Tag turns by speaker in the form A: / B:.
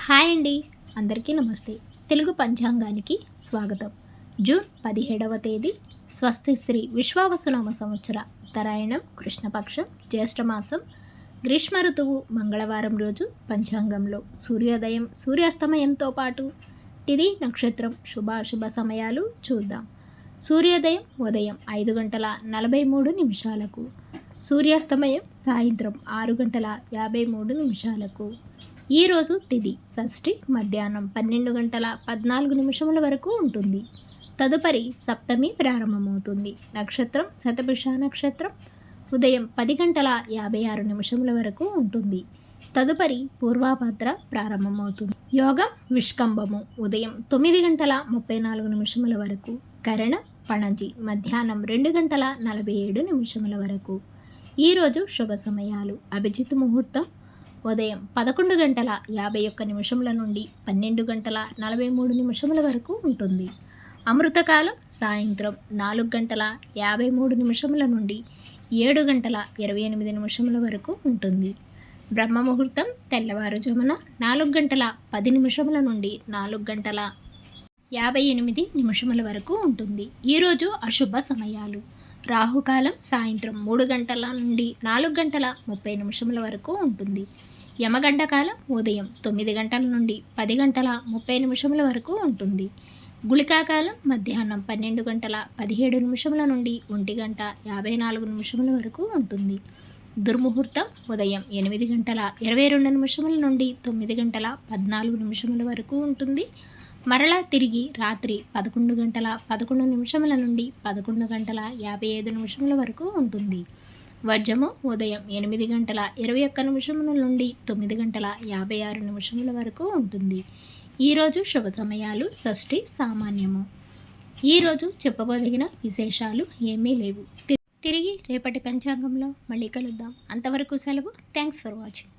A: Hi అండి, అందరికీ నమస్తే. తెలుగు పంచాంగానికి స్వాగతం. జూన్ 17వ తేదీ స్వస్తి శ్రీ విశ్వావసునామ సంవత్సర ఉత్తరాయణం కృష్ణపక్షం జ్యేష్ఠమాసం గ్రీష్మ ఋతువు మంగళవారం రోజు పంచాంగంలో సూర్యోదయం సూర్యాస్తమయంతో పాటు తిథి నక్షత్రం శుభాశుభ సమయాలు చూద్దాం. సూర్యోదయం ఉదయం 5:43 సూర్యాస్తమయం సాయంత్రం 6:53. ఈరోజు తిథి షష్ఠి మధ్యాహ్నం 12:14 వరకు ఉంటుంది. తదుపరి సప్తమి ప్రారంభమవుతుంది. నక్షత్రం శతభిష నక్షత్రం ఉదయం 10:56 వరకు ఉంటుంది. తదుపరి పూర్వాభద్ర ప్రారంభమవుతుంది. యోగం విష్కంభము ఉదయం 9:34 వరకు. కరణ పణజి మధ్యాహ్నం 2:47 వరకు. ఈరోజు శుభ సమయాలు. అభిజిత్ ముహూర్తం ఉదయం 11:51 నుండి 12:43 వరకు ఉంటుంది. అమృతకాలం సాయంత్రం 4:53 నుండి 7:28 వరకు ఉంటుంది. బ్రహ్మముహూర్తం తెల్లవారుజామున 4:10 నుండి 4:58 వరకు ఉంటుంది. ఈరోజు అశుభ సమయాలు. రాహుకాలం సాయంత్రం 3 నుండి 4:30 వరకు ఉంటుంది. యమగండ కాలం ఉదయం 9 నుండి 10:30 వరకు ఉంటుంది. గుళికాకాలం మధ్యాహ్నం 12:17 నుండి 1:54 వరకు ఉంటుంది. దుర్ముహూర్తం ఉదయం 8:22 నుండి 9:14 వరకు ఉంటుంది. మరలా తిరిగి రాత్రి 11:11 నుండి 11:55 వరకు ఉంటుంది. వర్జము ఉదయం 8:21 నుండి 9:56 వరకు ఉంటుంది. ఈరోజు శుభ సమయాలు షష్ఠి సామాన్యము. ఈరోజు చెప్పబోదగిన విశేషాలు ఏమీ లేవు. తిరిగి రేపటి పంచాంగంలో మళ్ళీ కలుద్దాం. అంతవరకు సెలవు. Thanks for watching.